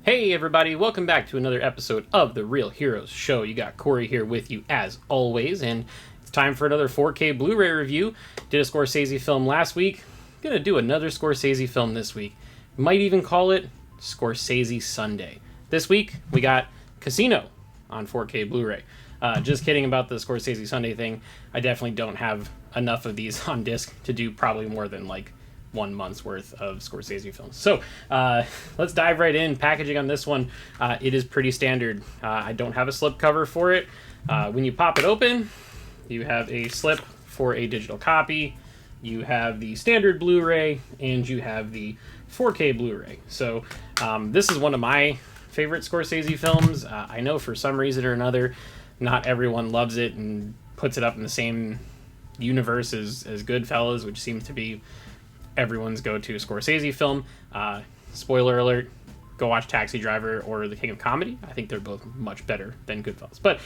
Hey everybody, welcome back to another episode of The Real Heroes Show. You got Cory here with you as always, and it's time for another 4K Blu-ray review. Did a Scorsese film last week, gonna do another Scorsese film this week. Might even call it Scorsese Sunday. This week, we got Casino on 4K Blu-ray. Just kidding about the Scorsese Sunday thing. I definitely don't have enough of these on disc to do probably more than like 1 month's worth of Scorsese films. So let's dive right in. Packaging on this one, it is pretty standard. I don't have a slip cover for it. When you pop it open, you have a slip for a digital copy, you have the standard Blu-ray, and you have the 4K Blu-ray. So this is one of my favorite Scorsese films. I know for some reason or another, not everyone loves it and puts it up in the same universe as Goodfellas, which seems to be everyone's go-to Scorsese film. Spoiler alert, go watch Taxi Driver or The King of Comedy. I think they're both much better than Goodfellas. But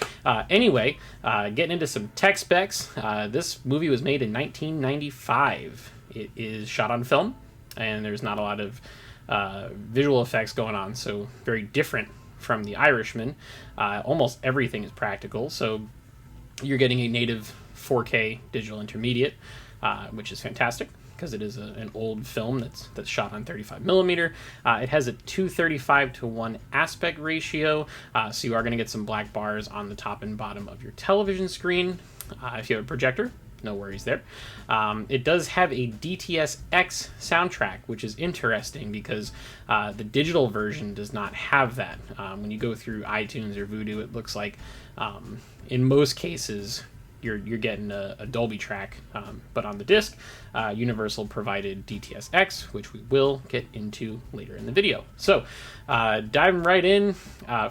anyway, getting into some tech specs, this movie was made in 1995. It is shot on film, and there's not a lot of visual effects going on, so very different from The Irishman. Almost everything is practical, so you're getting a native 4K digital intermediate, which is fantastic, because it is an old film that's shot on 35 millimeter. It has a 2:35:1 aspect ratio, so you are going to get some black bars on the top and bottom of your television screen. If you have a projector, no worries there. It does have a DTS-X soundtrack, which is interesting because the digital version does not have that. When you go through iTunes or Vudu, it looks like in most cases you're getting a Dolby track, but on the disc, Universal provided DTS-X, which we will get into later in the video. So, diving right in,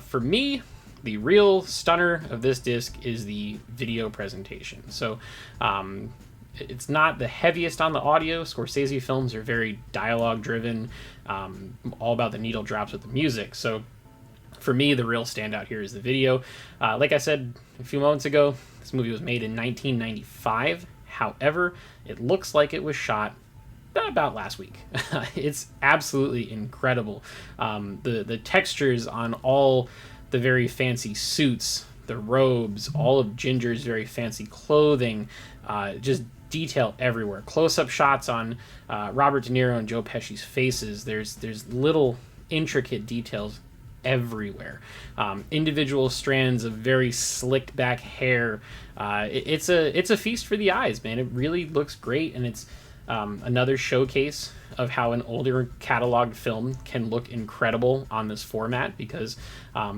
for me, the real stunner of this disc is the video presentation. So, it's not the heaviest on the audio. Scorsese films are very dialogue-driven, all about the needle drops with the music. So, for me, the real standout here is the video. Like I said a few moments ago, this movie was made in 1995. However, it looks like it was shot about last week. It's absolutely incredible. The textures on all the very fancy suits, the robes, all of Ginger's very fancy clothing, just detail everywhere. Close-up shots on Robert De Niro and Joe Pesci's faces. There's little intricate details everywhere. Individual strands of very slicked back hair. It's a feast for the eyes, man. It really looks great, and it's another showcase of how an older cataloged film can look incredible on this format, because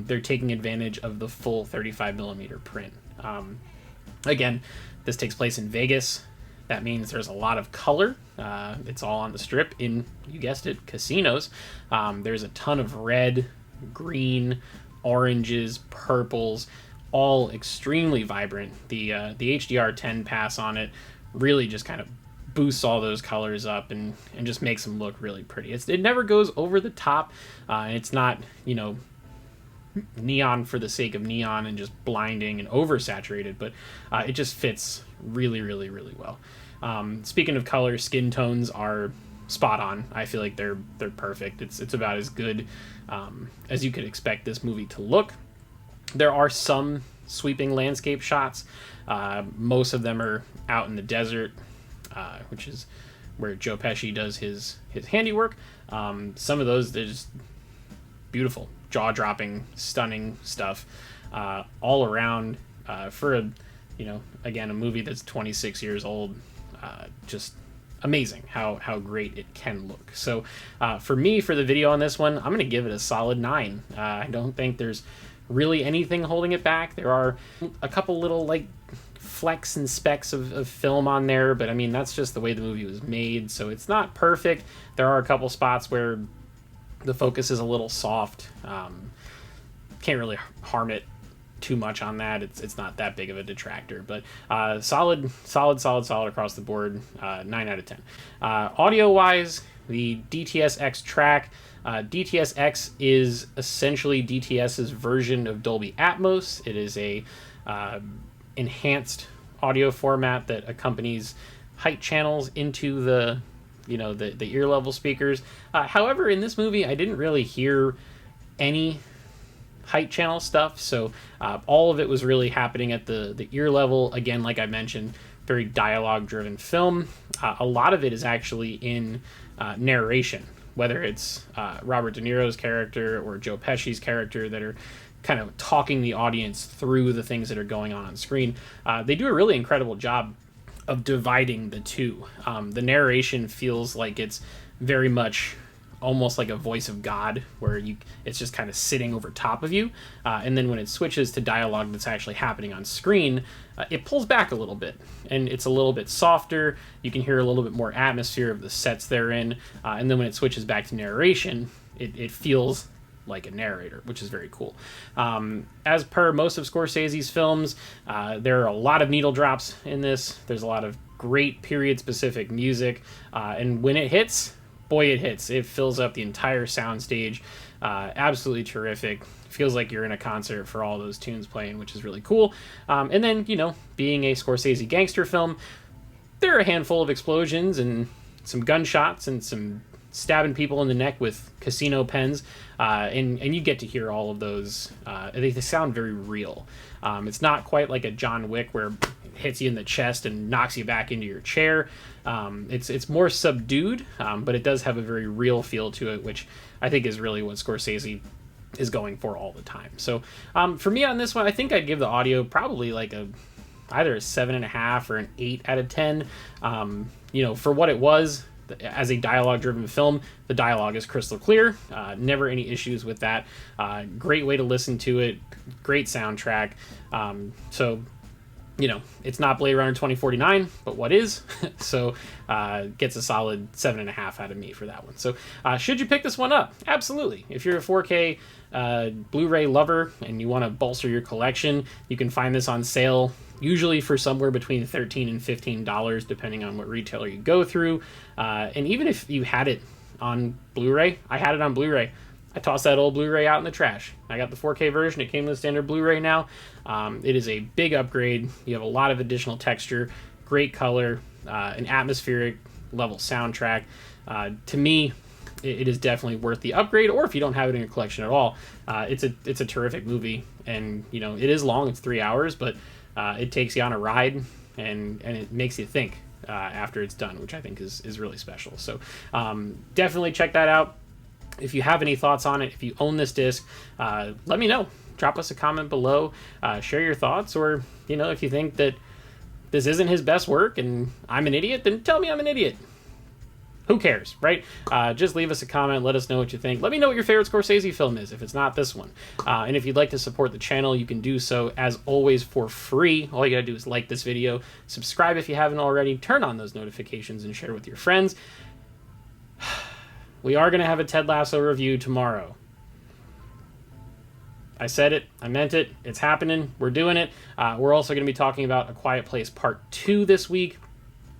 they're taking advantage of the full 35 millimeter print. Again, this takes place in Vegas. That means there's a lot of color. It's all on the strip in, you guessed it, casinos. There's a ton of red, green, oranges, purples, all extremely vibrant. The HDR10 pass on it really just kind of boosts all those colors up and just makes them look really pretty. It never goes over the top. It's not, neon for the sake of neon and just blinding and oversaturated, but it just fits really, really, really well. Speaking of color, skin tones are spot on. I feel like they're perfect. It's about as good as you could expect this movie to look. There are some sweeping landscape shots. Most of them are out in the desert, which is where Joe Pesci does his handiwork. Some of those, they're just beautiful, jaw-dropping, stunning stuff all around for again, a movie that's 26 years old. Just amazing how great it can look. So for me, for the video on this one, I'm going to give it a solid 9. I don't think there's really anything holding it back. There are a couple little flecks and specks of film on there, but I mean, that's just the way the movie was made, so it's not perfect. There are a couple spots where the focus is a little soft. Can't really harm it too much on that. It's not that big of a detractor, but solid across the board. 9 out of 10. Audio wise, the DTS-X track, DTS-X is essentially DTS's version of Dolby Atmos. It is a enhanced audio format that accompanies height channels into the ear level speakers. However, in this movie, I didn't really hear any height channel stuff. So all of it was really happening at the ear level. Again, like I mentioned, very dialogue driven film. A lot of it is actually in narration, whether it's Robert De Niro's character or Joe Pesci's character that are kind of talking the audience through the things that are going on screen. They do a really incredible job of dividing the two. The narration feels like it's very much almost like a voice of God, where it's just kind of sitting over top of you. And then when it switches to dialogue that's actually happening on screen, it pulls back a little bit, and it's a little bit softer. You can hear a little bit more atmosphere of the sets they're in. And then when it switches back to narration, it feels like a narrator, which is very cool. As per most of Scorsese's films, there are a lot of needle drops in this. There's a lot of great period-specific music, and when it hits, boy, it hits. It fills up the entire soundstage. Absolutely terrific. Feels like you're in a concert for all those tunes playing, which is really cool. And then, being a Scorsese gangster film, there are a handful of explosions and some gunshots and some stabbing people in the neck with casino pens, and you get to hear all of those. They sound very real. It's not quite like a John Wick where it hits you in the chest and knocks you back into your chair. It's more subdued, but it does have a very real feel to it, which I think is really what Scorsese is going for all the time. So for me on this one, I think I'd give the audio probably like either a 7.5 or an 8 out of 10. For what it was, as a dialogue-driven film, the dialogue is crystal clear. Never any issues with that. Great way to listen to it. Great soundtrack. So, it's not Blade Runner 2049, but what is? So, gets a solid 7.5 out of me for that one. So, should you pick this one up? Absolutely. If you're a 4K Blu-ray lover and you want to bolster your collection, you can find this on sale, usually for somewhere between $13 and $15, depending on what retailer you go through. And even if you had it on Blu-ray, I had it on Blu-ray. I tossed that old Blu-ray out in the trash. I got the 4K version. It came with the standard Blu-ray now. It is a big upgrade. You have a lot of additional texture, great color, an atmospheric level soundtrack. To me, it is definitely worth the upgrade, or if you don't have it in your collection at all, it's a terrific movie. And, it is long. It's 3 hours, but it takes you on a ride, and it makes you think after it's done, which I think is really special. So definitely check that out. If you have any thoughts on it, if you own this disc, let me know. Drop us a comment below. Share your thoughts, or if you think that this isn't his best work and I'm an idiot, then tell me I'm an idiot. Who cares, right? Just leave us a comment. Let us know what you think. Let me know what your favorite Scorsese film is, if it's not this one. And if you'd like to support the channel, you can do so, as always, for free. All you gotta do is like this video, subscribe if you haven't already, turn on those notifications, and share with your friends. We are going to have a Ted Lasso review tomorrow. I said it. I meant it. It's happening. We're doing it. We're also going to be talking about A Quiet Place Part 2 this week.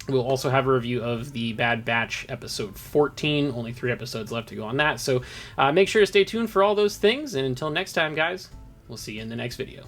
We'll also have a review of The Bad Batch episode 14. Only 3 episodes left to go on that. So make sure to stay tuned for all those things. And until next time, guys, we'll see you in the next video.